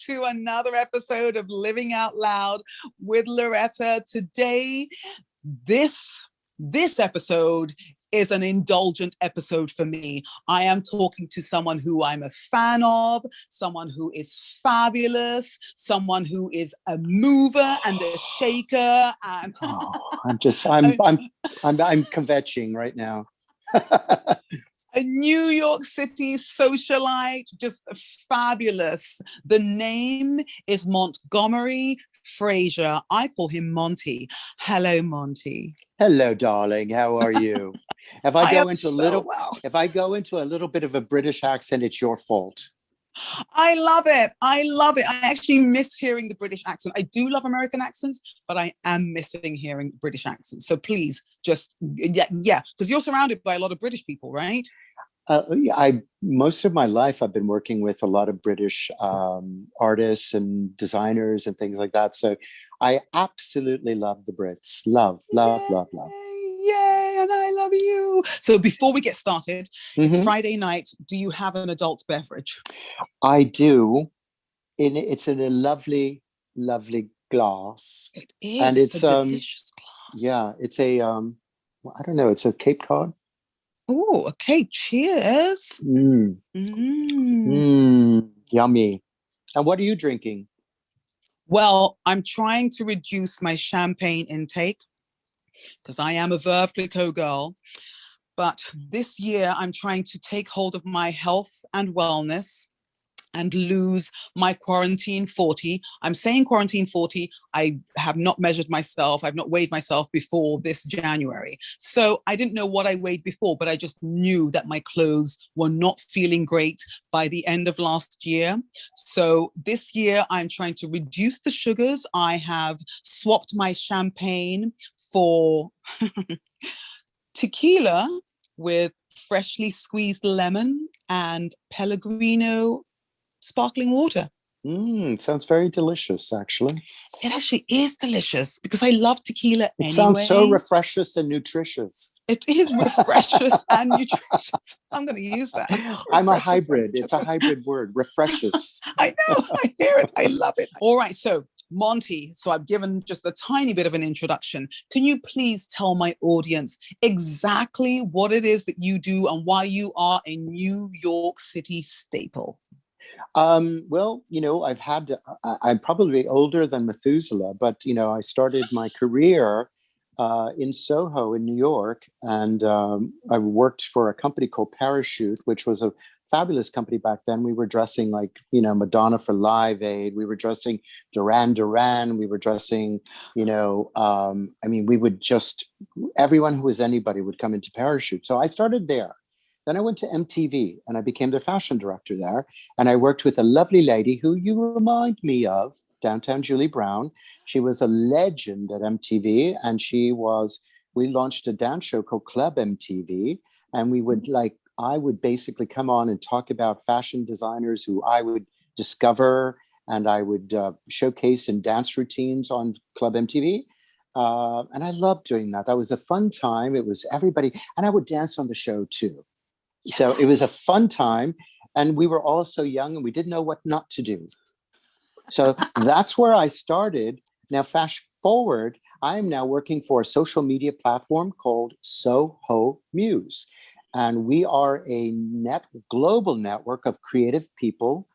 to another episode of Living Out Loud with Loretta. Today, this episode is an indulgent episode for me. I am talking to someone who I'm a fan of, someone who is fabulous, someone who is a mover and a shaker. And I'm kvetching right now. A New York City socialite, just fabulous. The name is Montgomery Frazier. I call him Monty. Hello, Monty. Hello, darling. How are you? If I go into a little bit of a British accent, it's your fault. I love it. I actually miss hearing the British accent. I do love American accents, but I am missing hearing British accents. So please just, yeah, because you're surrounded by a lot of British people, right? Most of my life, I've been working with a lot of British artists and designers and things like that. So I absolutely love the Brits. Love. Yay, and I love you. So before we get started, it's Friday night. Do you have an adult beverage? I do. It's in a lovely, lovely glass. It is. And it's a delicious glass. Yeah, it's a, I don't know, it's a Cape Cod. Oh, okay. Cheers. Yummy. And what are you drinking? Well, I'm trying to reduce my champagne intake because I am a Veuve Clicquot girl. But this year, I'm trying to take hold of my health and wellness and lose my quarantine 40. I'm saying quarantine 40. I have not measured myself. I've not weighed myself before this January. So I didn't know what I weighed before, but I just knew that my clothes were not feeling great by the end of last year. So this year, I'm trying to reduce the sugars. I have swapped my champagne for tequila with freshly squeezed lemon and Pellegrino sparkling water. Sounds very delicious, actually. It actually is delicious because I love tequila anyway. It sounds so refreshous and nutritious. It is refreshous and nutritious. I'm going to use that. I'm a hybrid. It's a hybrid word, refreshous. I know. I hear it. I love it. All right. So Monty, so I've given just a tiny bit of an introduction. Can you please tell my audience exactly what it is that you do and why you are a New York City staple? Well, I'm probably older than Methuselah, but, I started my career in Soho in New York. And I worked for a company called Parachute, which was a fabulous company back then. We were dressing like, Madonna for Live Aid. We were dressing Duran. We were dressing, we would everyone who was anybody would come into Parachute. So I started there. Then I went to MTV and I became the fashion director there. And I worked with a lovely lady who you remind me of, downtown Julie Brown. She was a legend at MTV, and we launched a dance show called CLUB MTV. And I would basically come on and talk about fashion designers who I would discover, and I would showcase in dance routines on CLUB MTV. And I loved doing that. That was a fun time. It was everybody, and I would dance on the show too. Yes. So it was a fun time, and we were all so young and we didn't know what not to do. So that's where I started. Now, fast forward, I am now working for a social media platform called Soho Muse. And we are a global network of creative people,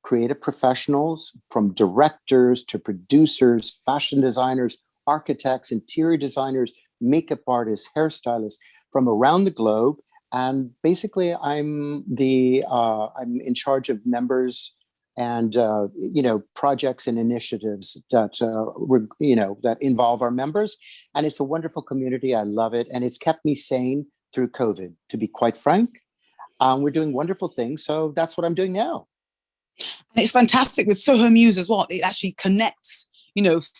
creative professionals, from directors to producers, fashion designers, architects, interior designers, makeup artists, hairstylists from around the globe. And basically, I'm in charge of members and projects and initiatives that that involve our members. And it's a wonderful community. I love it, and it's kept me sane through COVID. To be quite frank, we're doing wonderful things. So that's what I'm doing now. And it's fantastic with Soho Muse as well. It actually connects,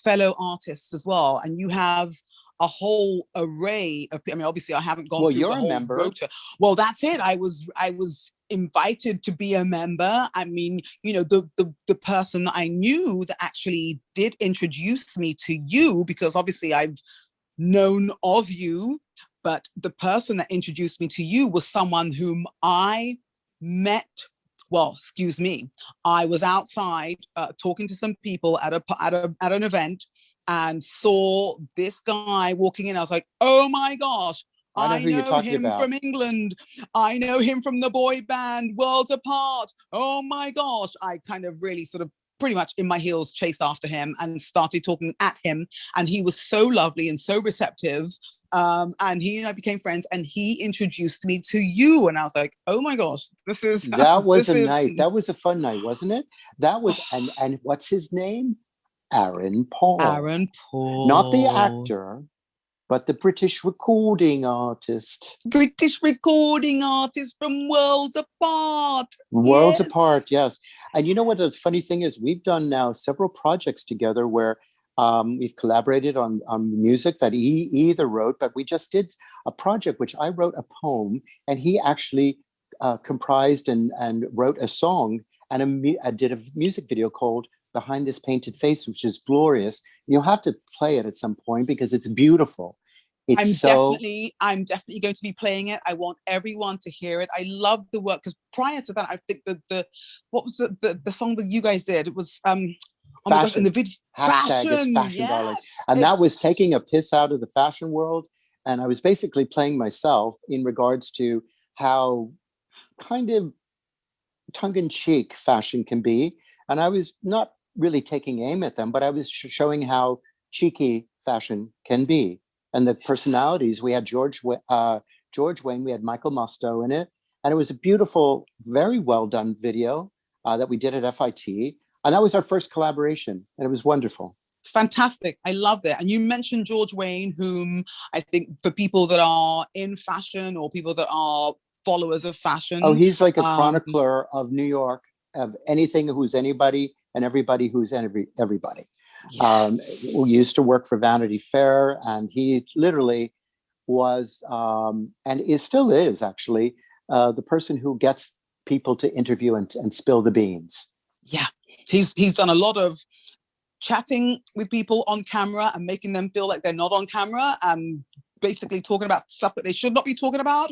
fellow artists as well, and you have a whole array of. I mean, obviously, I haven't gone through the whole member. Rota. Well, that's it. I was invited to be a member. I mean, the person that I knew that actually did introduce me to you, because obviously I've known of you, but the person that introduced me to you was someone whom I met well, excuse me, I was outside talking to some people at an event and saw this guy walking in. I was like, oh my gosh, I know I who you're know talking him about. from England. I know him from the boy band Worlds Apart. Oh my gosh. I kind of really sort of pretty much in my heels chased after him and started talking at him. And he was so lovely and so receptive. And he and I became friends, and he introduced me to you. And I was like, oh my gosh, this is That was this a is night. That was a fun night, wasn't it? That was, and what's his name? Aaron Paul. Aaron Paul. Not the actor, but the British recording artist. British recording artist from Worlds Apart. Worlds Apart, yes. And you know what the funny thing is? We've done now several projects together where we've collaborated on music that he either wrote, but we just did a project which I wrote a poem, and he actually comprised and wrote a song, and did a music video called Behind This Painted Face, which is glorious. You'll have to play it at some point because it's beautiful. I'm definitely going to be playing it. I want everyone to hear it. I love the work, because prior to that, I think what was the song that you guys did? It was oh my gosh, in the video, Hashtag it's fashion, yes, darling. And that was taking a piss out of the fashion world. And I was basically playing myself in regards to how kind of tongue-in-cheek fashion can be. And I was not really taking aim at them, but I was showing how cheeky fashion can be. And the personalities, we had George Wayne, we had Michael Musto in it. And it was a beautiful, very well done video that we did at FIT. And that was our first collaboration. And it was wonderful. Fantastic. I loved it. And you mentioned George Wayne, whom I think for people that are in fashion or people that are followers of fashion. Oh, he's like a chronicler of New York, of anything who's anybody and everybody who's everybody. Yes. Who used to work for Vanity Fair, and he literally was and still is actually the person who gets people to interview and spill the beans. Yeah, he's done a lot of chatting with people on camera and making them feel like they're not on camera and basically talking about stuff that they should not be talking about.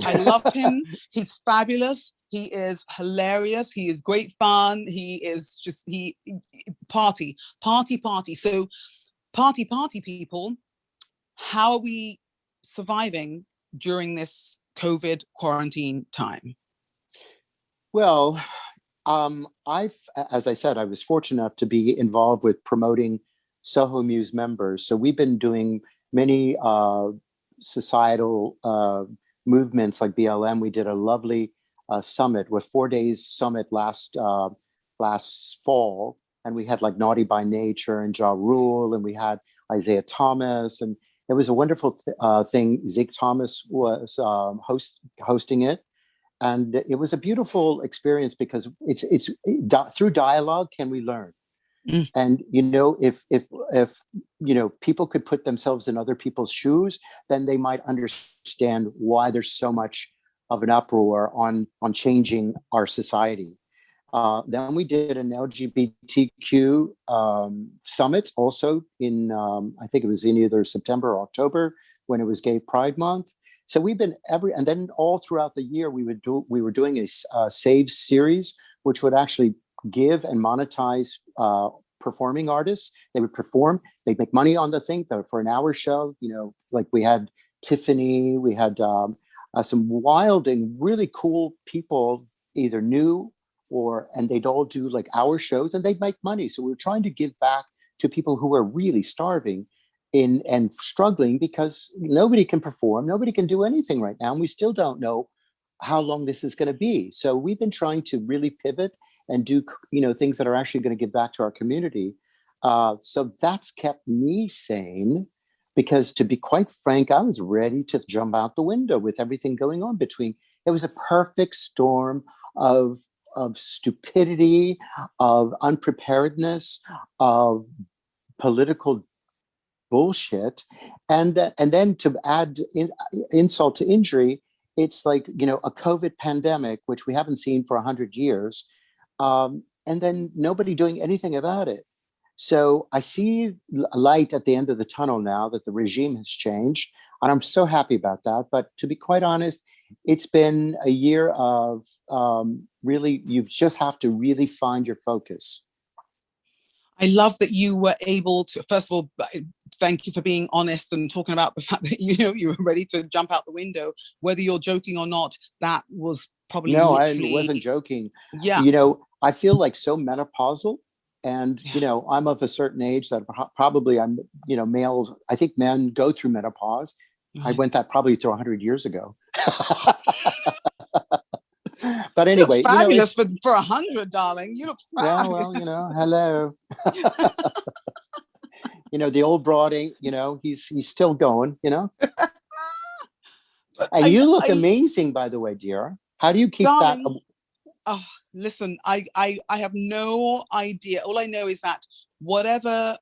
I love him. He's fabulous. He is hilarious. He is great fun. He is just, party. So party people, how are we surviving during this COVID quarantine time? Well, as I said, I was fortunate enough to be involved with promoting Soho Muse members. So we've been doing many societal movements like BLM. We did a lovely summit, with 4 days summit last fall, and we had like Naughty by Nature and Ja Rule, and we had Isaiah Thomas, and it was a wonderful thing. Zeke Thomas was hosting it. And it was a beautiful experience because it's through dialogue can we learn. Mm. And if people could put themselves in other people's shoes, then they might understand why there's so much of an uproar on changing our society. Then we did an LGBTQ summit also in I think it was in either September or October, when it was Gay Pride Month. So we've been and then all throughout the year we were doing a Save series, which would actually give and monetize performing artists. They would perform, they'd make money on the thing for an hour show. Like we had Tiffany, we had some wild and really cool people, either new and they'd all do like hour shows and they'd make money. So we were trying to give back to people who are really starving and struggling, because nobody can perform, nobody can do anything right now, and we still don't know how long this is going to be. So we've been trying to really pivot and do things that are actually going to give back to our community. So that's kept me sane, because to be quite frank, I was ready to jump out the window with everything going on between. It was a perfect storm of stupidity, of unpreparedness, of political bullshit, and then to add insult to injury, it's like a COVID pandemic, which we haven't seen for 100 years, and then nobody doing anything about it. So I see a light at the end of the tunnel now that the regime has changed. And I'm so happy about that. But to be quite honest, it's been a year of really, you just have to really find your focus. I love that you were able to, first of all, thank you for being honest and talking about the fact that, you were ready to jump out the window, whether you're joking or not. That was probably No, I literally, wasn't joking. yeah. I feel like so menopausal. And, Yeah. I'm of a certain age that probably I'm, male. I think men go through menopause. I Right. went that probably through 100 years ago. But You look anyway, fabulous it's, for 100, darling. You look yeah, fabulous. well, hello. The old broading, he's still going. But And you look amazing, by the way, dear. How do you keep that? darling, oh, listen, I have no idea. All I know is that whatever,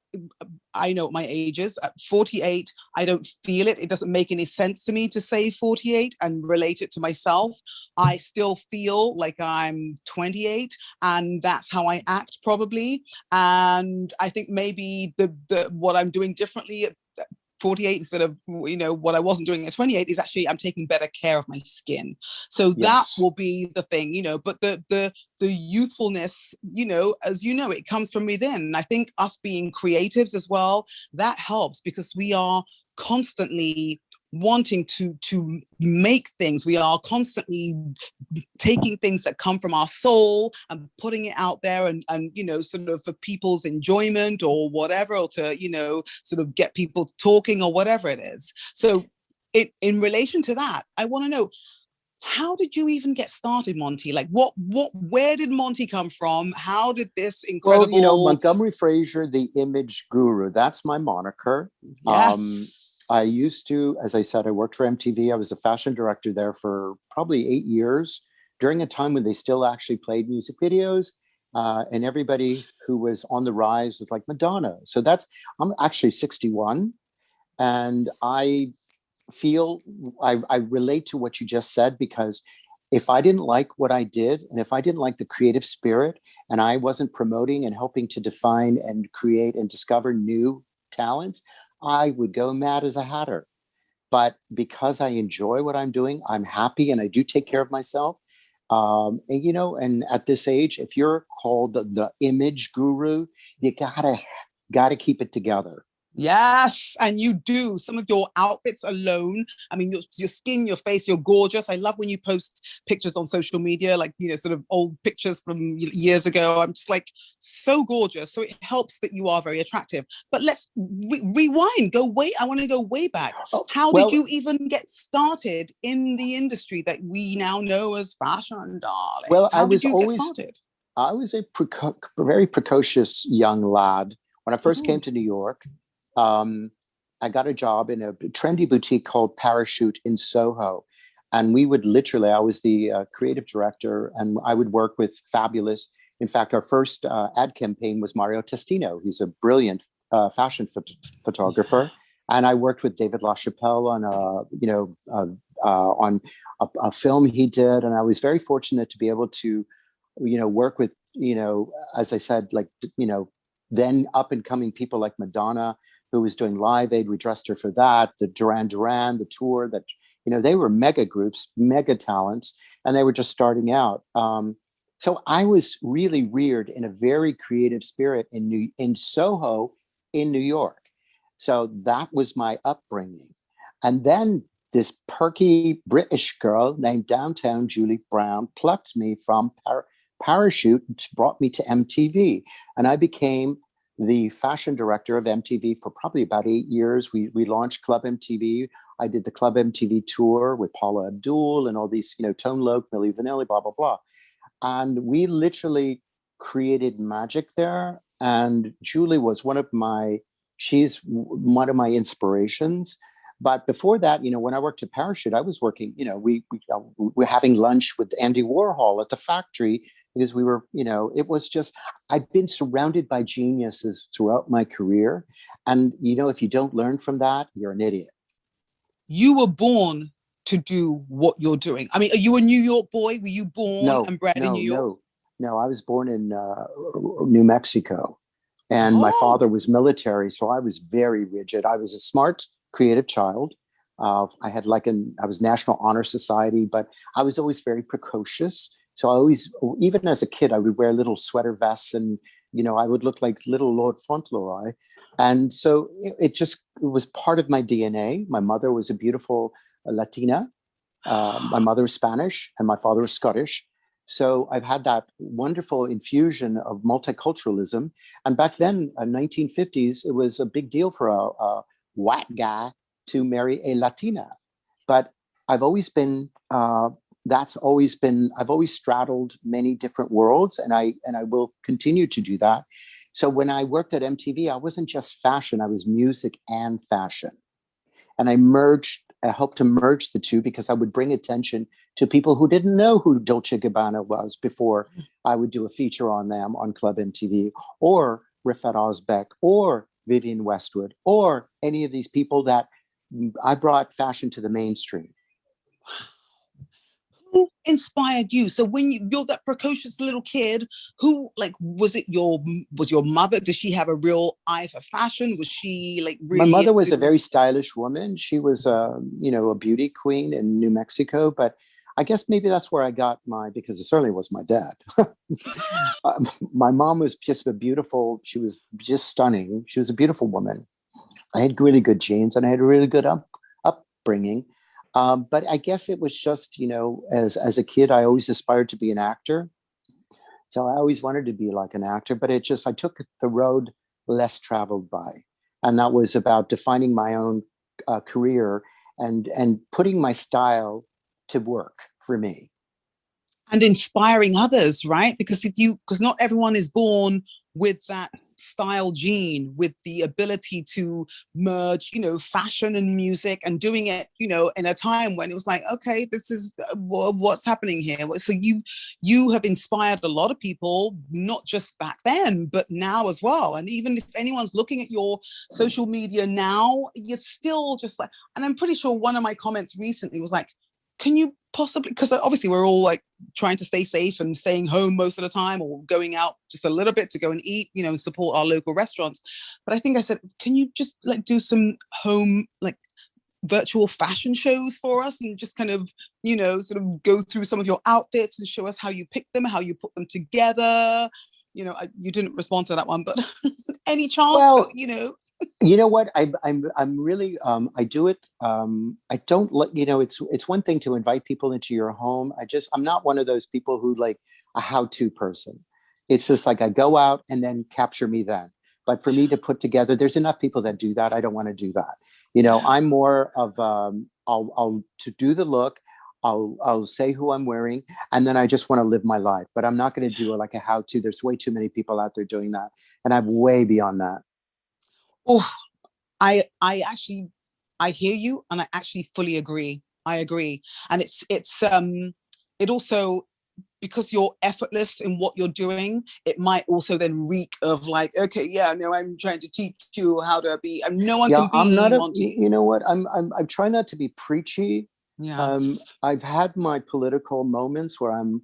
I know what my age is at 48, I don't feel it. It doesn't make any sense to me to say 48 and relate it to myself. I still feel like I'm 28, and that's how I act probably. And I think maybe the what I'm doing differently at 48 instead of what I wasn't doing at 28 is actually I'm taking better care of my skin. So that Yes. will be the thing, but the youthfulness, as it comes from within. And I think us being creatives as well, that helps, because we are constantly wanting to make things. We are constantly taking things that come from our soul and putting it out there, and sort of for people's enjoyment or whatever, or to sort of get people talking or whatever it is. So in relation to that, I want to know, how did you even get started, Monty? Like where did Monty come from? How did this Well, incredible... Montgomery Frazier, the image guru, that's my moniker. Yes. I used to, as I said, I worked for MTV. I was a fashion director there for probably 8 years, during a time when they still actually played music videos. And everybody who was on the rise was like Madonna. So I'm actually 61. And I relate to what you just said, because if I didn't like what I did, and if I didn't like the creative spirit, and I wasn't promoting and helping to define and create and discover new talents, I would go mad as a hatter. But because I enjoy what I'm doing, I'm happy, and I do take care of myself. And at this age, if you're called the image guru, you gotta keep it together. Yes, and you do. Some of your outfits alone, I mean, your skin, your face, you're gorgeous. I love when you post pictures on social media, like, sort of old pictures from years ago. I'm just like, so gorgeous. So it helps that you are very attractive. But let's rewind, I want to go way back. Oh, How did well, you even get started in the industry that we now know as fashion, darlings? well, How did you get started? I was a very precocious young lad. When I first came Oh, to New York, um, I got a job in a trendy boutique called Parachute in Soho. And we would literally, I was the creative director, and I would work with fabulous. In fact, our first ad campaign was Mario Testino. He's a brilliant fashion photographer. And I worked with David LaChapelle on a film he did. And I was very fortunate to be able to, work with, as I said, like, then up and coming people like Madonna, who was doing Live Aid. We dressed her for that. The Duran, the tour that, they were mega groups, mega talents, and they were just starting out. So I was really reared in a very creative spirit in Soho, in New York. So that was my upbringing. And then this perky British girl named Downtown Julie Brown plucked me from Parachute, brought me to MTV, and I became the fashion director of MTV for probably about 8 years. We launched CLUB MTV. I did the CLUB MTV tour with Paula Abdul and all these, Tone Loc, Milli Vanilli, blah, blah, blah. And we literally created magic there. And Julie was she's one of my inspirations. But before that, when I worked at Parachute, I was working, we were having lunch with Andy Warhol at the factory, because we were, it was just, I've been surrounded by geniuses throughout my career. And, if you don't learn from that, you're an idiot. You were born to do what you're doing. I mean, are you a New York boy? Were you born No, and bred in no, New York? no, no. I was born in New Mexico, and my Oh, father was military. So I was very rigid. I was a smart, creative child. I had I was National Honor Society, but I was always very precocious. So I always, even as a kid, I would wear little sweater vests, and I would look like little Lord Fauntleroy. And so it was part of my DNA. My mother was a beautiful Latina. My mother was Spanish and my father was Scottish. So I've had that wonderful infusion of multiculturalism. And back then, in 1950s, it was a big deal for a white guy to marry a Latina. But I've always been, I've always straddled many different worlds, and I will continue to do that. So when I worked at MTV, I wasn't just fashion, I was music and fashion. And I helped to merge the two, because I would bring attention to people who didn't know who Dolce Gabbana was before I would do a feature on them on CLUB MTV, or Rifat Ozbek, or Vivienne Westwood, or any of these people that I brought fashion to the mainstream. Who inspired you? So when you're that precocious little kid, who, like, was your mother? Did she have a real eye for fashion? Was she like really? My mother was a very stylish woman. She was a beauty queen in New Mexico, but I guess maybe that's where I got because it certainly was my dad. My mom was just she was just stunning. She was a beautiful woman. I had really good genes, and I had a really good upbringing. But I guess it was just, as a kid, I always aspired to be an actor. So I always wanted to be like an actor, but I took the road less traveled by. And that was about defining my own career and putting my style to work for me. And inspiring others, right? Because not everyone is born with that style gene, with the ability to merge, fashion and music, and doing it, in a time when it was like, okay, this is what's happening here. So you have inspired a lot of people, not just back then, but now as well. And even if anyone's looking at your social media now, you're still just like, and I'm pretty sure one of my comments recently was like, can you possibly, because obviously we're all like trying to stay safe and staying home most of the time, or going out just a little bit to go and eat, and support our local restaurants. But I think I said, can you just like do some home, like, virtual fashion shows for us, and just kind of, sort of go through some of your outfits and show us how you pick them, how you put them together. You didn't respond to that one, but any chance? Well, you know what? I'm really I do it. I don't let it's one thing to invite people into your home. I'm not one of those people who like a how-to person. It's just like I go out and then capture me then. But for me to put together, there's enough people that do that. I don't want to do that. I'm more of I'll to do the look. I'll say who I'm wearing, and then I just want to live my life. But I'm not going to do it like a how-to. There's way too many people out there doing that, and I'm way beyond that. Oh, I hear you, and I actually fully agree. I agree, and it also, because you're effortless in what you're doing, it might also then reek of like, okay, yeah, no, I'm trying to teach you how to be, and no one can be. I'm not you know what? I'm trying not to be preachy. Yes. I've had my political moments where I'm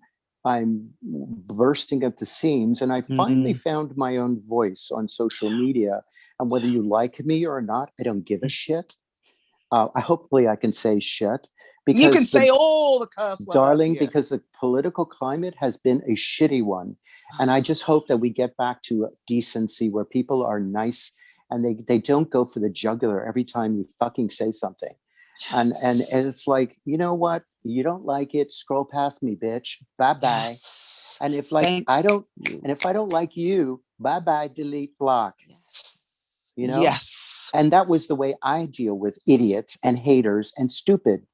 bursting at the seams, and I finally found my own voice on social media. And whether you like me or not, I don't give a shit. Hopefully I can say shit. Because you can say all the curse words, darling, because the political climate has been a shitty one. And I just hope that we get back to decency, where people are nice and they don't go for the jugular every time you fucking say something. Yes. And it's like, you know what? You don't like it, scroll past me, bitch. Bye-bye. Yes. And if I don't like you, bye-bye, delete, block. Yes. Yes. And that was the way I deal with idiots and haters and stupid.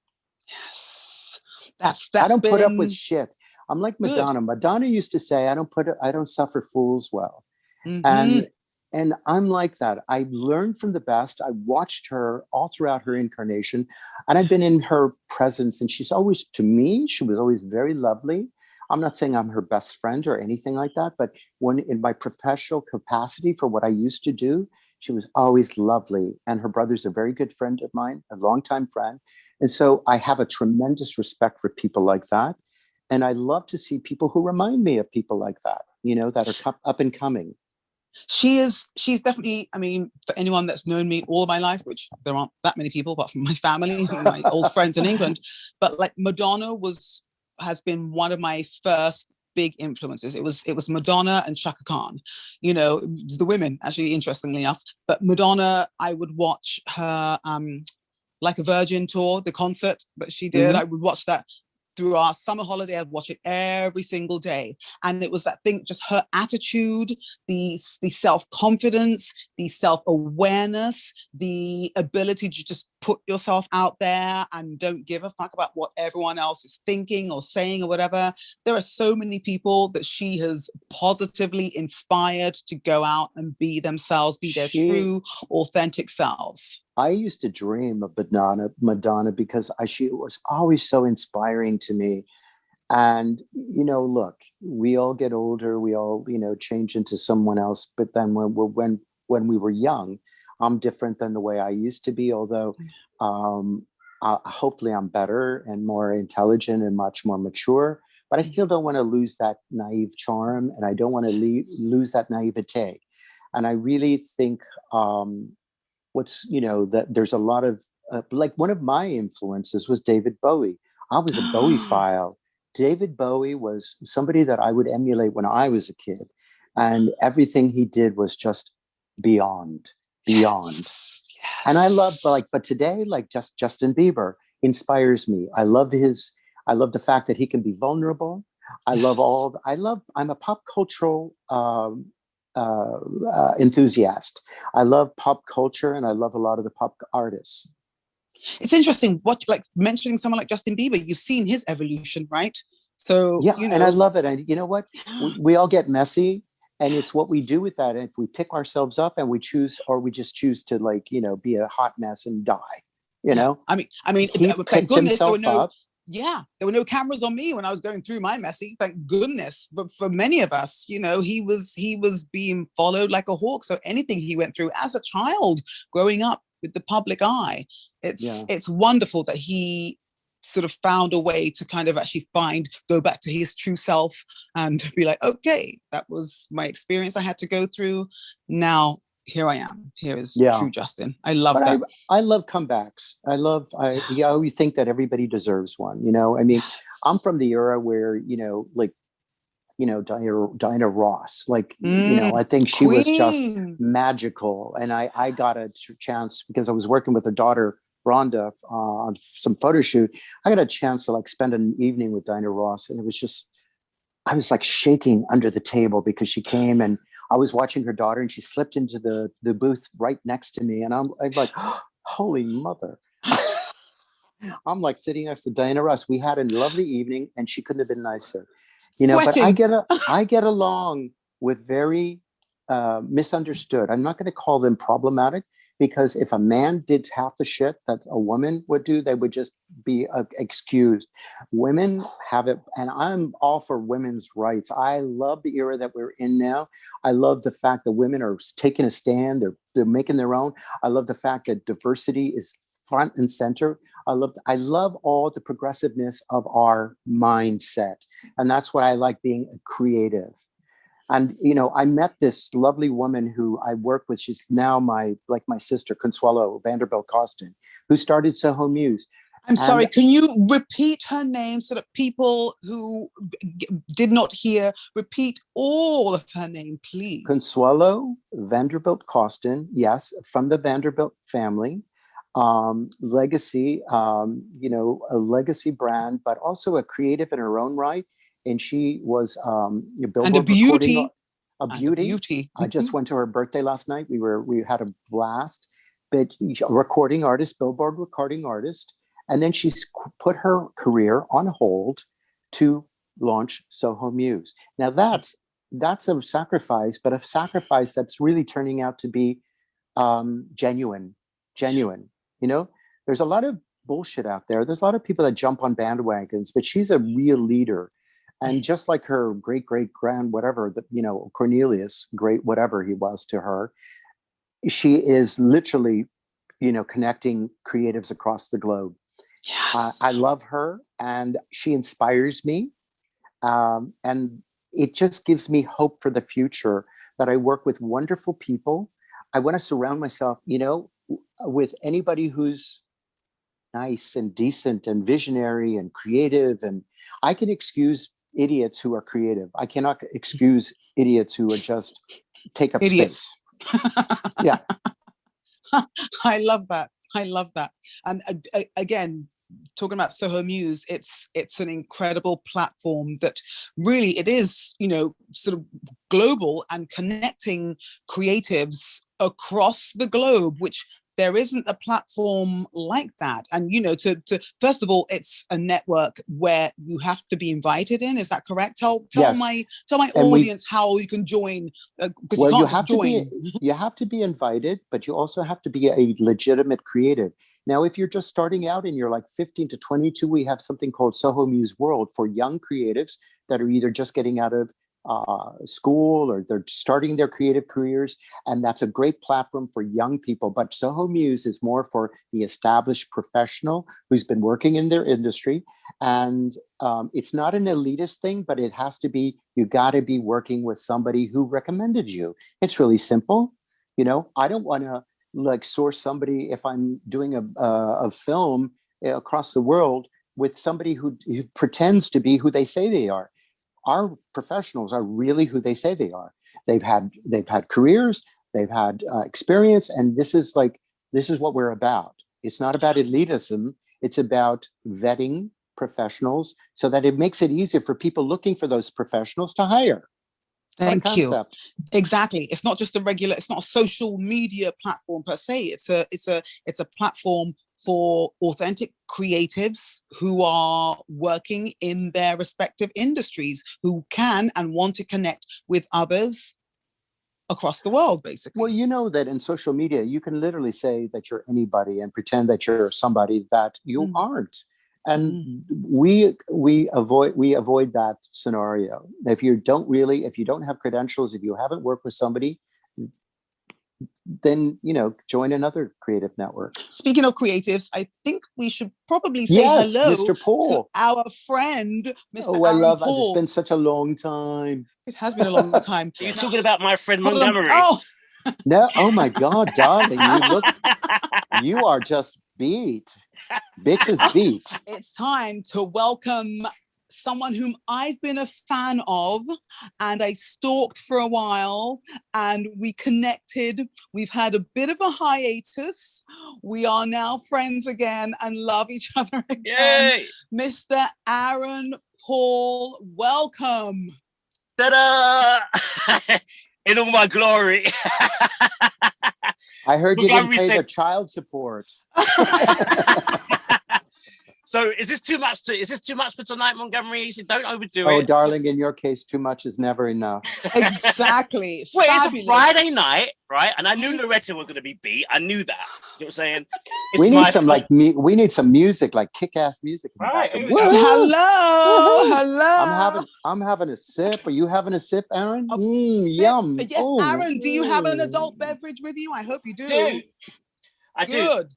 Yes. That's I don't put up with shit. I'm like Madonna. Good. Madonna used to say, I don't suffer fools well. And I'm like that. I learned from the best. I watched her all throughout her incarnation, and I've been in her presence. And she's always, to me, she was always very lovely. I'm not saying I'm her best friend or anything like that, but when in my professional capacity for what I used to do, she was always lovely. And her brother's a very good friend of mine, a longtime friend. And so I have a tremendous respect for people like that. And I love to see people who remind me of people like that, that are up and coming. She's definitely, I mean, for anyone that's known me all my life, which there aren't that many people apart from my family and my old friends in England, but like Madonna has been one of my first big influences. It was Madonna and Chaka Khan. You know, it was the women, actually, interestingly enough. But Madonna, I would watch her Like a Virgin tour, the concert that she did. I would watch that through our summer holiday. I'd watch it every single day. And it was that thing, just her attitude, the self-confidence, the self-awareness, the ability to just put yourself out there and don't give a fuck about what everyone else is thinking or saying or whatever. There are so many people that she has positively inspired to go out and be themselves, be their true, authentic selves. I used to dream of Madonna because she was always so inspiring to me. And, you know, look, we all get older, we all, you know, change into someone else. But then when we were young, I'm different than the way I used to be, although hopefully I'm better and more intelligent and much more mature. But I still don't want to lose that naive charm, and I don't want to lose that naivete. And I really think that there's a lot of like, one of my influences was David Bowie. I was a Bowie file. David Bowie was somebody that I would emulate when I was a kid, and everything he did was just beyond. Yes. And I love, but today, like, just Justin Bieber inspires me. I love the fact that he can be vulnerable. I'm a pop cultural enthusiast. I love pop culture, and I love a lot of the pop artists. It's interesting, like mentioning someone like Justin Bieber, you've seen his evolution, right? So yeah, and I love it. And you know what? We all get messy, and it's what we do with that. And if we pick ourselves up and we just choose to, like, you know, be a hot mess and die, you know? I mean, he thank goodness there were up. there were no cameras on me when I was going through my messy, thank goodness. But for many of us, you know, he was being followed like a hawk. So anything he went through as a child growing up with the public eye, it's wonderful that he sort of found a way to kind of actually go back to his true self and be like, okay, that was my experience I had to go through. Now here I am. Here is true Justin. I love that. I love comebacks. I always think that everybody deserves one. You know, I mean, I'm from the era where, you know, like, you know, Diana Ross, like, you know, I think she was just magical. And I got a chance, because I was working with her daughter, Rhonda, on some photo shoot. I got a chance to, like, spend an evening with Diana Ross. And it was just, I was like shaking under the table, because she came and I was watching her daughter, and she slipped into the booth right next to me. And I'm like, oh, holy mother. I'm like sitting next to Diana Ross. We had a lovely evening, and she couldn't have been nicer. You know, Sweating. but I get along with very misunderstood. I'm not going to call them problematic, because if a man did half the shit that a woman would do, they would just be excused. Women have it, and I'm all for women's rights. I love the era that we're in now. I love the fact that women are taking a stand. They're making their own. I love the fact that diversity is front and center. I love all the progressiveness of our mindset. And that's what I like, being a creative. And, you know, I met this lovely woman who I work with. She's now my sister, Consuelo Vanderbilt Costin, who started Soho Muse. I'm sorry, can you repeat her name so that people who did not hear, repeat all of her name, please? Consuelo Vanderbilt Costin, yes, from the Vanderbilt family. Legacy, you know, a legacy brand, but also a creative in her own right. And she was and a beauty. A beauty. I just went to her birthday last night. We had a blast. But recording artist, Billboard recording artist, and then she's put her career on hold to launch Soho Muse. Now that's a sacrifice, but a sacrifice that's really turning out to be genuine. You know, there's a lot of bullshit out there. There's a lot of people that jump on bandwagons, but she's a real leader. And just like her great-great-grand, whatever, you know, Cornelius, great whatever he was to her, she is literally, you know, connecting creatives across the globe. Yes. I love her, and she inspires me. And it just gives me hope for the future, that I work with wonderful people. I want to surround myself, with anybody who's nice and decent and visionary and creative. And I can excuse idiots who are creative. I cannot excuse idiots who are just take up Idiots. space. Yeah. I love that. I love that. And again, talking about Soho Muse, it's an incredible platform that really it is, sort of global and connecting creatives across the globe, which there isn't a platform like that. And, to first of all, it's a network where you have to be invited in. Is that correct? Tell Yes. my audience how you can join. Because you can't just join. You have to be invited, but you also have to be a legitimate creative. Now, if you're just starting out and you're like 15 to 22, we have something called Soho Muse World for young creatives that are either just getting out of school or they're starting their creative careers, and that's a great platform for young people. But Soho Muse is more for the established professional who's been working in their industry, and it's not an elitist thing, but it has to be, you got to be working with somebody who recommended you. It's really simple. I don't want to source somebody if I'm doing a film across the world with somebody who pretends to be who they say they are. Our professionals are really who they say they are. They've had careers, they've had experience, and this is what we're about. It's not about elitism. It's about vetting professionals so that it makes it easier for people looking for those professionals to hire. Thank you. Exactly. It's not just it's not a social media platform per se. It's a platform for authentic creatives who are working in their respective industries, who can and want to connect with others across the world, basically. Well, you know that in social media, you can literally say that you're anybody and pretend that you're somebody that you aren't. And we avoid that scenario. If you don't have credentials, if you haven't worked with somebody, then join another creative network. Speaking of creatives, I think we should probably say hello Mr. Paul, to our friend, Mr. I Aaron love Paul. It's been such a long time. It has been a long time. You're talking about my friend Montgomery. Oh no! Oh my God, darling, you are just beat. Bitches beat. It's time to welcome someone whom I've been a fan of, and I stalked for a while, and we connected. We've had a bit of a hiatus. We are now friends again and love each other again. Yay! Mr. Aaron Paul, welcome. Ta-da! In all my glory. I heard you didn't pay the child support. So is this too much for tonight, Montgomery? So don't overdo it. Oh, darling, in your case, too much is never enough. Exactly. Wait, it's a Friday night, right? And I knew Loretta was going to be beat. I knew that. You know what I'm saying? We need some music, like kick-ass music. Right. Hello. I'm having a sip. Are you having a sip, Aaron? Yum. Yes, oh. Aaron, do you have an adult beverage with you? I hope you do. I do. Good.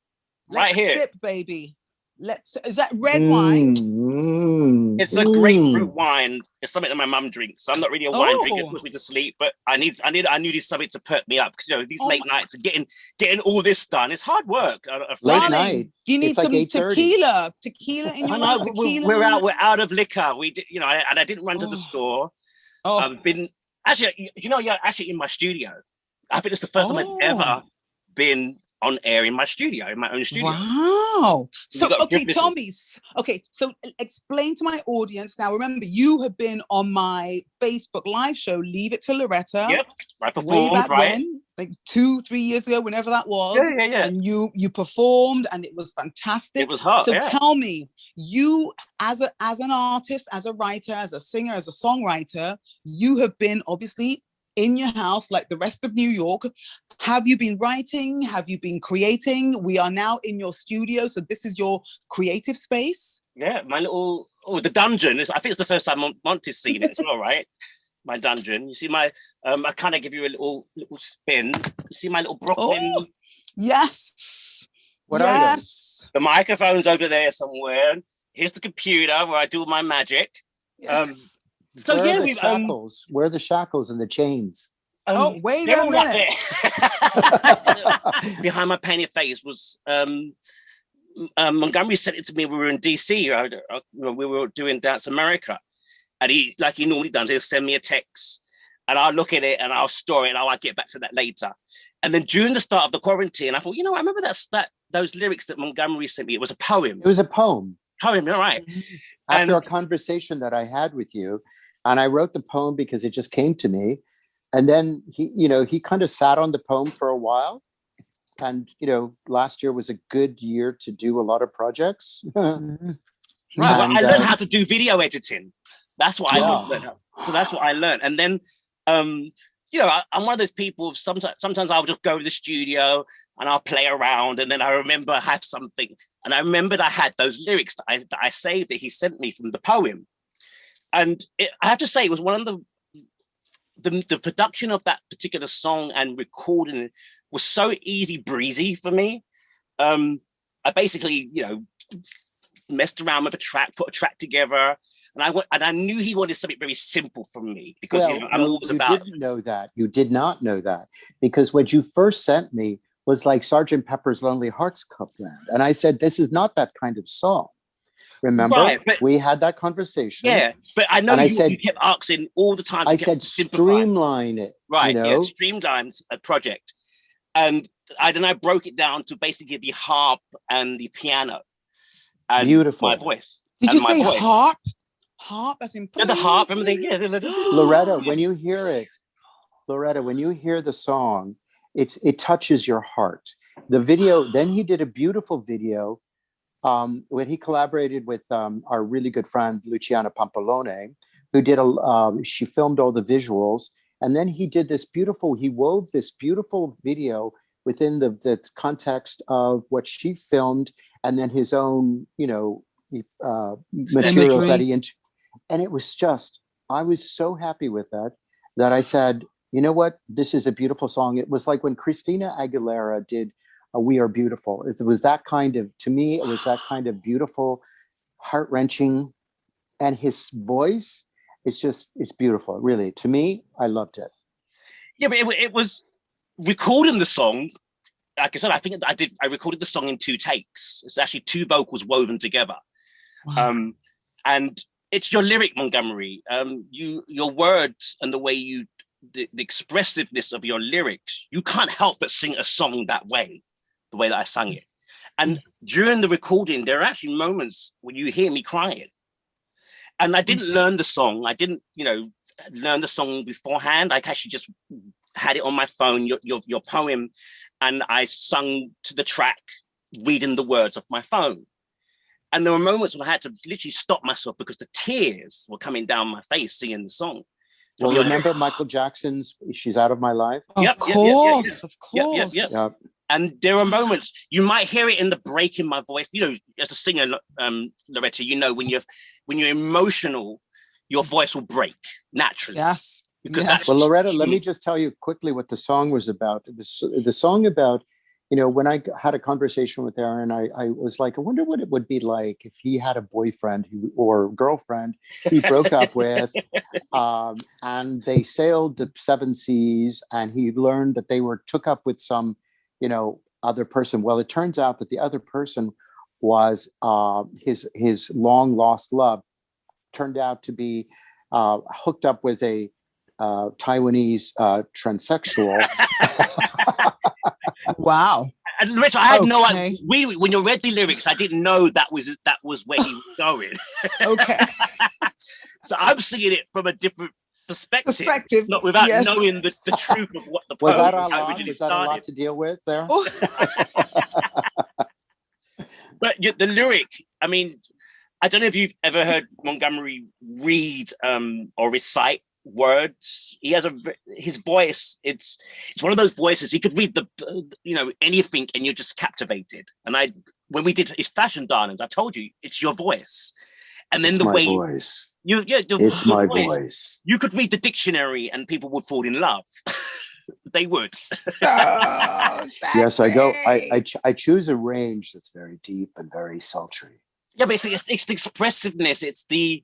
Right here. Sip, baby. Is that red wine? It's a grapefruit wine. It's something that my mum drinks. So I'm not really a wine drinker. It puts me to sleep, but I needed something to perk me up because these late nights, getting all this done, it's hard work. Late night. You need some tequila. Tequila in your life. Tequila. We're out of liquor. We did, and I didn't run to the store. I've been actually, you're actually in my studio. I think it's the first time I've ever been on air in my studio, in my own studio. Wow. So, tell me. Okay, so explain to my audience now. Remember, you have been on my Facebook live show, Leave It to Loretta. Yep, I performed, way back when, like 2-3 years ago, whenever that was. Yeah. And you performed, and it was fantastic. It was hot. So tell me, you as an artist, as a writer, as a singer, as a songwriter, you have been obviously in your house like the rest of New York. Have you been writing? Have you been creating? We are now in your studio, so this is your creative space. Yeah, my little the dungeon. I think it's the first time Monty's seen it as well, right? My dungeon. You see my I kind of give you a little spin. You see my little Brooklyn. Oh, yes. What are they? The microphone's over there somewhere. Here's the computer where I do my magic. Yes. So where are the shackles? Where are the shackles and the chains? Wait a minute. Behind my painted face was Montgomery sent it to me. We were in DC. We were doing Dance America, and he, like he normally does, he'll send me a text, and I'll look at it and I'll store it, and I'll get back to that later. And then during the start of the quarantine, I thought, I remember those lyrics that Montgomery sent me. It was a poem. It was a poem. Poem, all right. After a conversation that I had with you, and I wrote the poem because it just came to me. And then he kind of sat on the poem for a while. And, last year was a good year to do a lot of projects. Right. Well, I learned how to do video editing. That's what I learned. So that's what I learned. And then, I'm one of those people, sometimes I'll just go to the studio and I'll play around. And then I remember I have something. And I remembered I had those lyrics that I saved that he sent me from the poem. And I have to say, it was one of the production of that particular song and recording it was so easy breezy for me. I basically, messed around with a track, put a track together, and I knew he wanted something very simple from me because I'm always about. You didn't know that. You did not know that because what you first sent me was like Sgt. Pepper's Lonely Hearts Club Band, and I said this is not that kind of song. Remember, right, we had that conversation. Yeah, but I know you kept asking all the time. I said streamline it. Right, streamline a project. And then I broke it down to basically the harp and the piano. And beautiful. My voice. Did you say harp? Harp, as in the harp. Loretta, when you hear it, when you hear the song, it touches your heart. The video, then he did a beautiful video when he collaborated with our really good friend Luciana Pampalone, who did she filmed all the visuals, and then he wove this beautiful video within the context of what she filmed, and then his own materials that he and it was I was so happy with that I said, you know what, this is a beautiful song. It was like when Christina Aguilera did We Are Beautiful. It was that kind of, to me, it was that kind of beautiful, heart-wrenching, and his voice, it's beautiful. Really, to me, I loved it. Yeah, but it was recording the song. Like I said, I think I recorded the song in 2 takes. It's actually 2 vocals woven together. Wow. And it's your lyric, Montgomery. Your words and the way the expressiveness of your lyrics, you can't help but sing a song that way, the way that I sang it. And during the recording, there are actually moments when you hear me crying. And I didn't learn the song. I didn't, learn the song beforehand. I actually just had it on my phone, your poem, and I sung to the track, reading the words off my phone. And there were moments when I had to literally stop myself because the tears were coming down my face singing the song. Well, remember Michael Jackson's "She's Out of My Life"? Of course. Yep. And there are moments you might hear it in the break in my voice. As a singer, Loretta, when you're emotional, your voice will break naturally. Yes. Well, Loretta, let me just tell you quickly what the song was about. It was the song about, when I had a conversation with Aaron, I was like, I wonder what it would be like if he had a boyfriend or girlfriend he broke up with, and they sailed the 7 seas, and he learned that they took up with some, other person. Well, it turns out that the other person was his long lost love, turned out to be hooked up with a Taiwanese transsexual. Wow. And Rich, I had no idea. When you read the lyrics, I didn't know that was where he was going. Okay. So I'm seeing it from a different perspective, not without knowing the truth of what the poem was. That a lot? Was that a lot to deal with there? But the lyric, I mean, I don't know if you've ever heard Montgomery read or recite words. He has his voice. It's one of those voices. He could read anything, and you're just captivated. And when we did his fashion darlings, I told you it's your voice. And then voice. It's my voice. You could read the dictionary, and people would fall in love. They would. Yes, I go. I choose a range that's very deep and very sultry. Yeah, but it's the expressiveness. It's the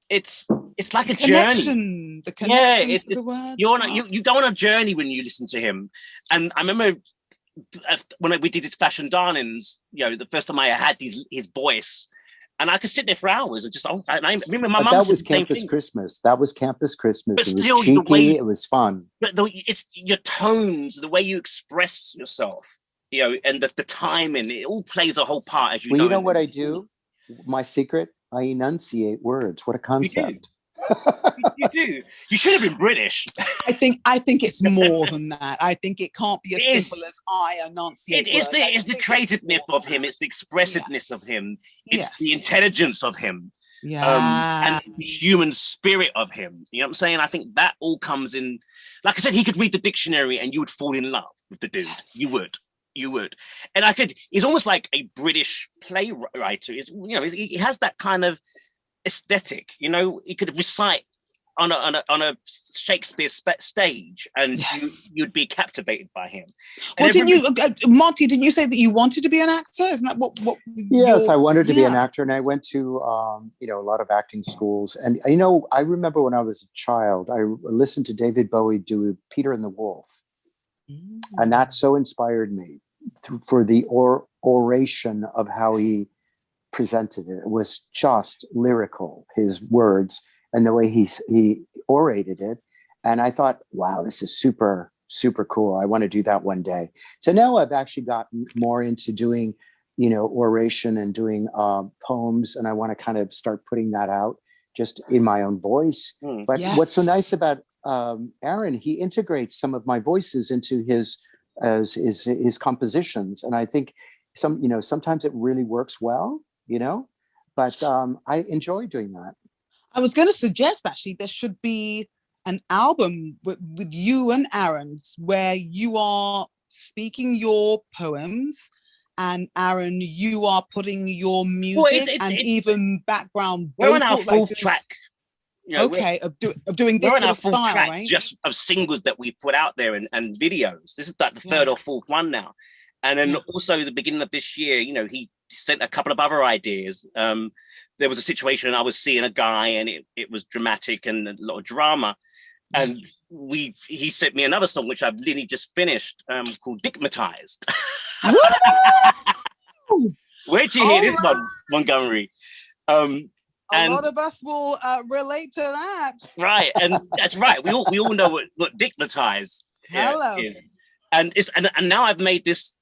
it's like a journey. The connection to the words. You go on a journey when you listen to him. And I remember when we did his fashion darlings, the first time I had his voice, and I could sit there for hours and just. I remember my mum. That was Campus Christmas. That was Campus Christmas. But it was still, cheeky. It was fun. But it's your tones, the way you express yourself, and the timing. It all plays a whole part. As you know. You know what I do? My secret. I enunciate words. What a concept. You do. You should have been British. I think it's more than that. I think it can't be as simple as I enunciate. It's the creativeness of him. It's the expressiveness of him. It's the intelligence of him. Yeah. And the human spirit of him. You know what I'm saying? I think that all comes in. Like I said, he could read the dictionary and you would fall in love with the dude. Yes. You would. And he's almost like a British playwright. He has that kind of aesthetic. He could recite on a Shakespeare stage, and you'd be captivated by him. And Monty? Didn't you say that you wanted to be an actor? Isn't that what? Yes, I wanted to be an actor, and I went to a lot of acting schools. And I remember when I was a child, I listened to David Bowie do Peter and the Wolf, and that so inspired me for the oration of how he presented it. It was just lyrical, his words and the way he orated it. And I thought, wow, this is super, super cool. I want to do that one day. So now I've actually gotten more into doing, oration and doing poems. And I want to kind of start putting that out just in my own voice. But what's so nice about Aaron, he integrates some of my voices into his compositions. And I think sometimes it really works well, but I enjoy doing that. I was going to suggest actually there should be an album with you and Aaron where you are speaking your poems, and Aaron, you are putting your music even background vocal. We're on our full track. Of doing this sort of style, right? Just of singles that we put out there and videos. This is like the third or fourth one now. And then also the beginning of this year, he sent a couple of other ideas. There was a situation I was seeing a guy, and it was dramatic and a lot of drama. And he sent me another song, which I've literally just finished, called Digmatized. Where'd you hear this one, Montgomery? A lot of us will relate to that. Right, and that's right. We all know what Digmatized is. And now I've made this,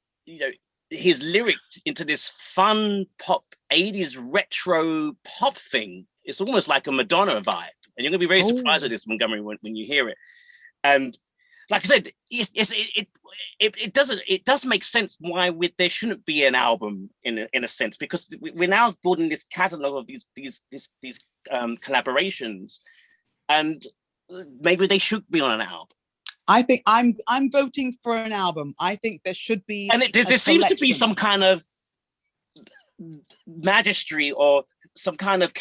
his lyric into this fun pop 80s retro pop thing. It's almost like a Madonna vibe. And you're gonna be very surprised at this, Montgomery, when you hear it. And like I said, it does make sense why there shouldn't be an album in a sense, because we're now building this catalog of these collaborations, and maybe they should be on an album. I think I'm voting for an album. I think there should be, and there seems to be some kind of magistry or some kind of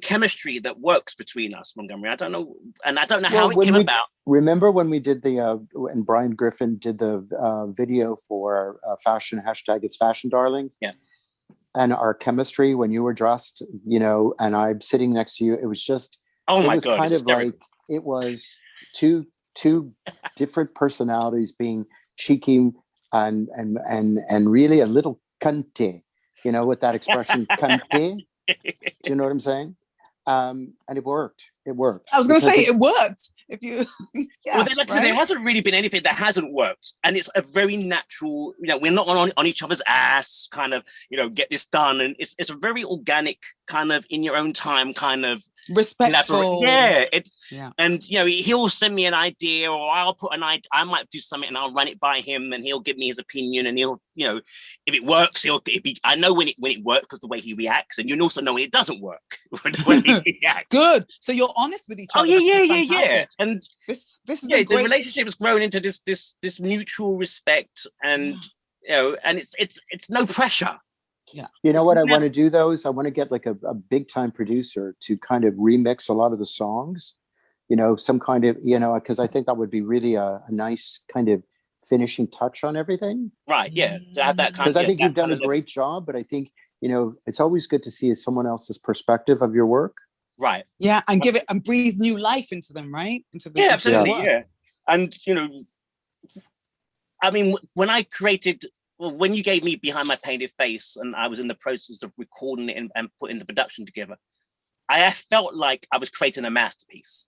chemistry that works between us, Montgomery. I don't know, and I don't know how it came about. Remember when we did and Brian Griffin did the video for fashion hashtag It's Fashion Darlings? Yeah. And our chemistry when you were dressed, and I'm sitting next to you, it was just, kind of like, it was two different personalities being cheeky and really a little cunty, with that expression, cunty. Do you know what I'm saying? And it worked. I was going to say it worked. If you, there hasn't really been anything that hasn't worked, and it's a very natural. We're not on each other's ass, kind of. Get this done, and it's a very organic kind of in your own time kind of respectful. And he'll send me an idea, or I'll put an idea. I might do something, and I'll run it by him, and he'll give me his opinion, and he'll, if it works, I know when it works because the way he reacts, and you also know when it doesn't work when he reacts. Good. So you're honest with each other. Oh yeah. And this is the relationship has grown into this mutual respect, and and it's no pressure. Yeah. You know what I want to do though is I want to get like a big time producer to kind of remix a lot of the songs, some kind of, because I think that would be really a nice kind of finishing touch on everything. Right. Yeah. To have that kind. Because I think you've done a great job, but I think you know, it's always good to see someone else's perspective of your work. Right. Yeah, and give it and breathe new life into them, right? Into the absolutely. work. Yeah. And, you know, I mean, when I created, well, when you gave me Behind My Painted Face and I was in the process of recording it and putting the production together, I felt like I was creating a masterpiece.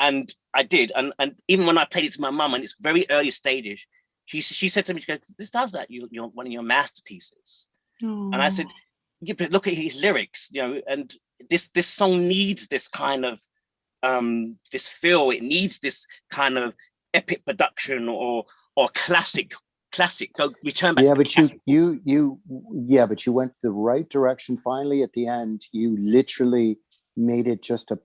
And I did. And even when I played it to my mum in its very early stages, she said to me, she goes, this sounds like you're one of your masterpieces. Aww. And I said, yeah, but look at his lyrics, you know, and this song needs this kind of this feel. It needs this kind of epic production or classic. So we turn back. Yeah, but but you went the right direction. Finally, at the end, you literally made it just a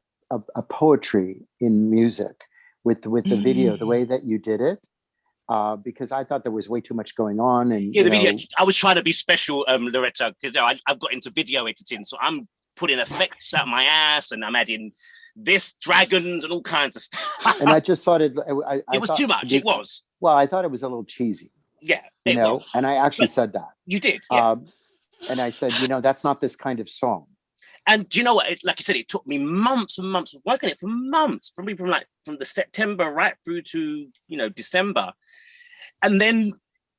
poetry in music with the video, the way that you did it. Because I thought there was way too much going on, and the video. I was trying to be special, Loretta, because you know, I've got into video editing, so I'm putting effects out my ass, and I'm adding this dragons and all kinds of stuff. And I just thought it was too much. It was. Well, I thought it was a little cheesy. Yeah, you know, and I actually said that. You did. Yeah. And I said, you know, that's not this kind of song. And do you know what? Like I said, it took me months and months of working it for months, from the September right through to, you know, December. And then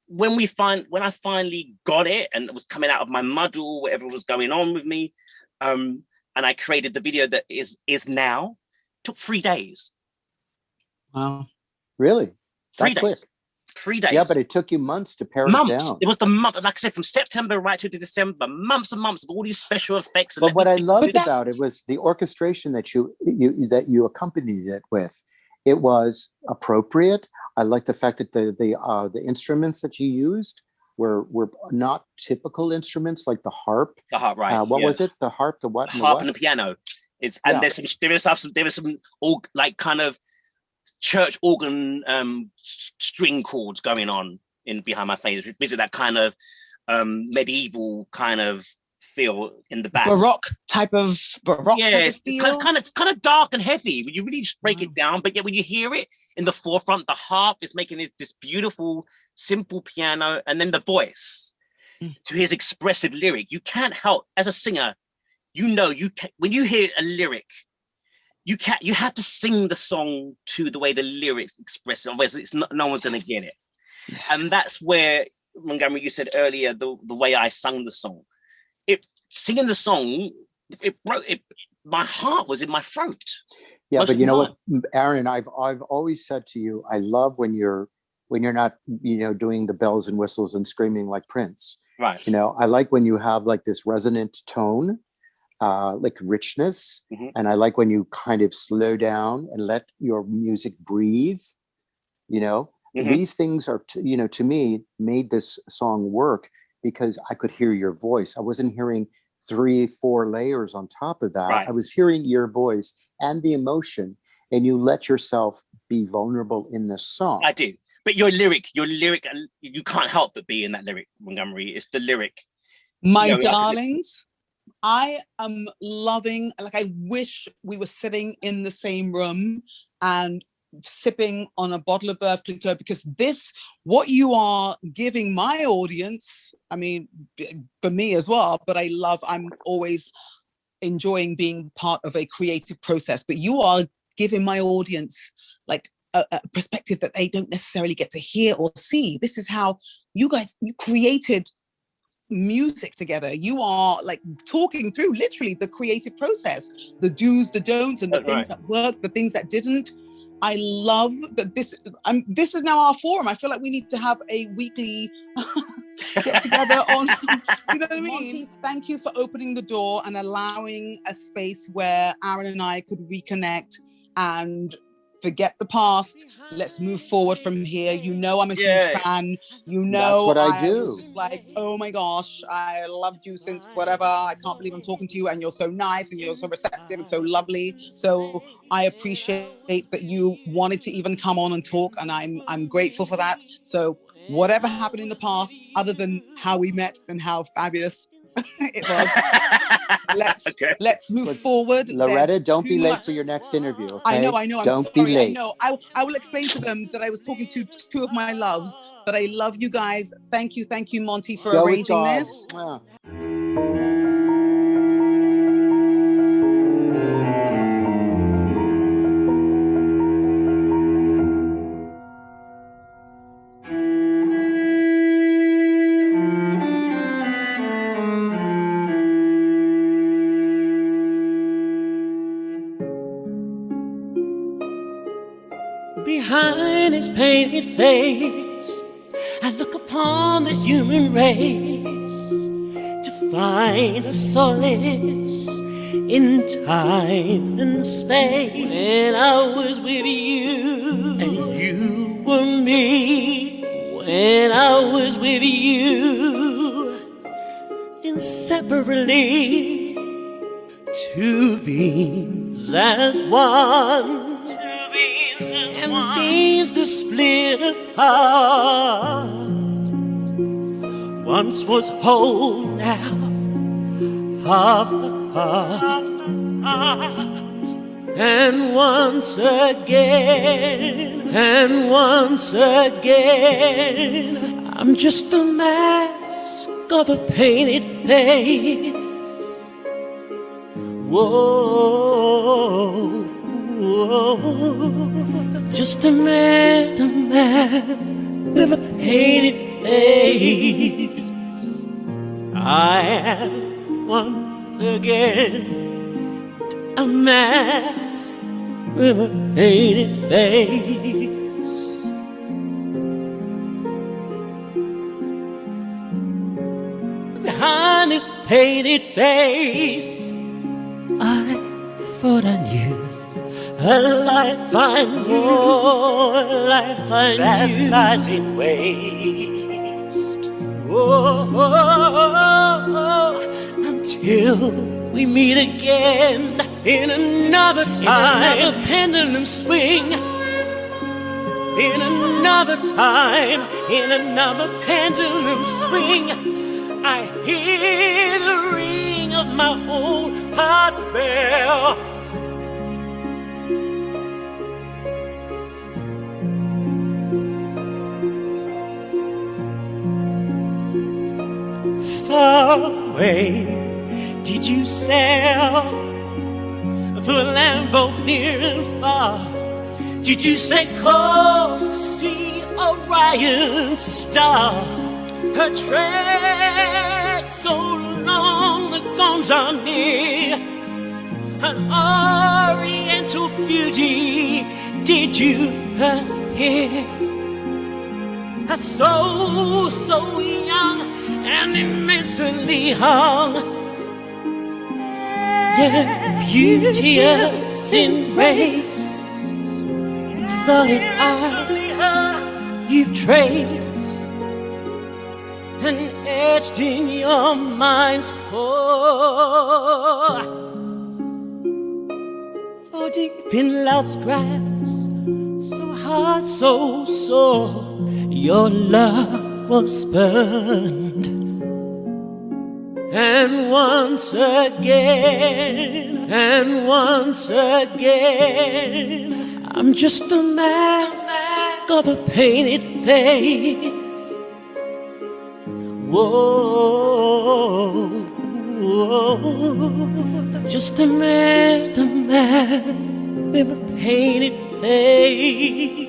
when I finally got it and it was coming out of my muddle, whatever was going on with me, and I created the video that is now, took 3 days. Wow. Really? 3 days. Quick. 3 days. Yeah, but it took you months to pare it down. It was the month, like I said, from September right to December, months and months of all these special effects. But what I loved about it was the orchestration that you accompanied it with. It was appropriate. I like the fact that the instruments that you used were not typical instruments, like the harp. The harp, right? What was it? The harp, the what? The harp and the piano. There is some all like kind of church organ string chords going on in Behind My Face. Visit that kind of medieval kind of feel in the back. Baroque type of feel. Kind of dark and heavy when you really just break it down. But yet when you hear it in the forefront, the harp is making this beautiful, simple piano, and then the voice to his expressive lyric. You can't help, as a singer, you know, when you hear a lyric, you have to sing the song to the way the lyrics express it, otherwise no one's going to get it. Yes. And that's where, Montgomery, you said earlier, the way I sung the song. Singing the song, my heart was in my throat. Yeah, but you know what, Aaron, I've always said to you, I love when you're not, you know, doing the bells and whistles and screaming like Prince. Right. You know, I like when you have like this resonant tone. Like richness, and I like when you kind of slow down and let your music breathe. You know, these things are, to me, made this song work because I could hear your voice. I wasn't hearing 3-4 layers on top of that. Right. I was hearing your voice and the emotion, and you let yourself be vulnerable in this song. I do, but your lyric, you can't help but be in that lyric, Montgomery. It's the lyric. My darlings. I am loving, like, I wish we were sitting in the same room and sipping on a bottle of Veuve Clicquot, because what you are giving my audience, I mean, for me as well, but I'm always enjoying being part of a creative process, but you are giving my audience like a perspective that they don't necessarily get to hear or see. This is how you created music together. You are like talking through literally the creative process, the do's, the don'ts, and the things that worked, the things that didn't. I love that this is now our forum. I feel like we need to have a weekly get together on, you know what I mean? Monty, thank you for opening the door and allowing a space where Aaron and I could reconnect and forget the past. Let's move forward from here. You know, I'm a huge fan. You know, that's what I do. Was just like, oh my gosh, I loved you since whatever. I can't believe I'm talking to you, and you're so nice and you're so receptive and so lovely. So I appreciate that you wanted to even come on and talk, and I'm grateful for that. So whatever happened in the past, other than how we met and how fabulous it was, let's move forward. Loretta, don't be late for your next interview. Okay? I know. Don't be late. I know. I will explain to them that I was talking to two of my loves, but I love you guys. Thank you, Monty, for arranging this. painted face, I look upon the human race to find a solace in time and space. When I was with you and you were me, when I was with you inseparably, two beings as one, and these to split apart. Once was whole, now half apart. And once again, I'm just a mask of a painted face. Whoa, whoa, just a mask with a painted face. I am once again a mask with a painted face. Behind this painted face, I thought I knew a life I knew, that lies in waste. Until we meet again in another time, in another pendulum swing. In another time, in another pendulum swing, I hear the ring of my old heart's bell. Far away did you sail, through a land both near and far? Did you say close to see Orion's star? Her tread so long the guns are near, an oriental beauty did you first hear? A soul so young and immensely hung, yet beauteous in grace, solid eye you've traced and etched in your mind's core. For deep in love's grasp, so hard, so sore, your love was burned. And once again, I'm just a mask of a painted face. Whoa, whoa, just a mask with a painted face.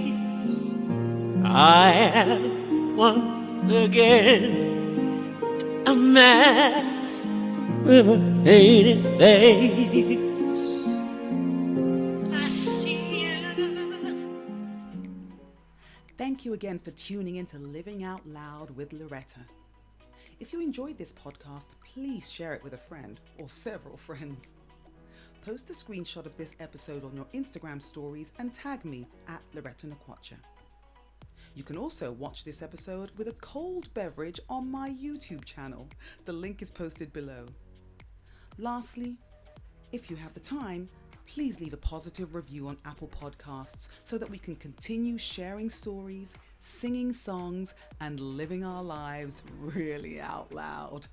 I am once again a mask with a painted face. I see you. Thank you again for tuning in to Living Out Loud with Loretta. If you enjoyed this podcast, please share it with a friend or several friends. Post a screenshot of this episode on your Instagram stories and tag me at Loretta Nakwacha. You can also watch this episode with a cold beverage on my YouTube channel. The link is posted below. Lastly, if you have the time, please leave a positive review on Apple Podcasts so that we can continue sharing stories, singing songs, and living our lives really out loud.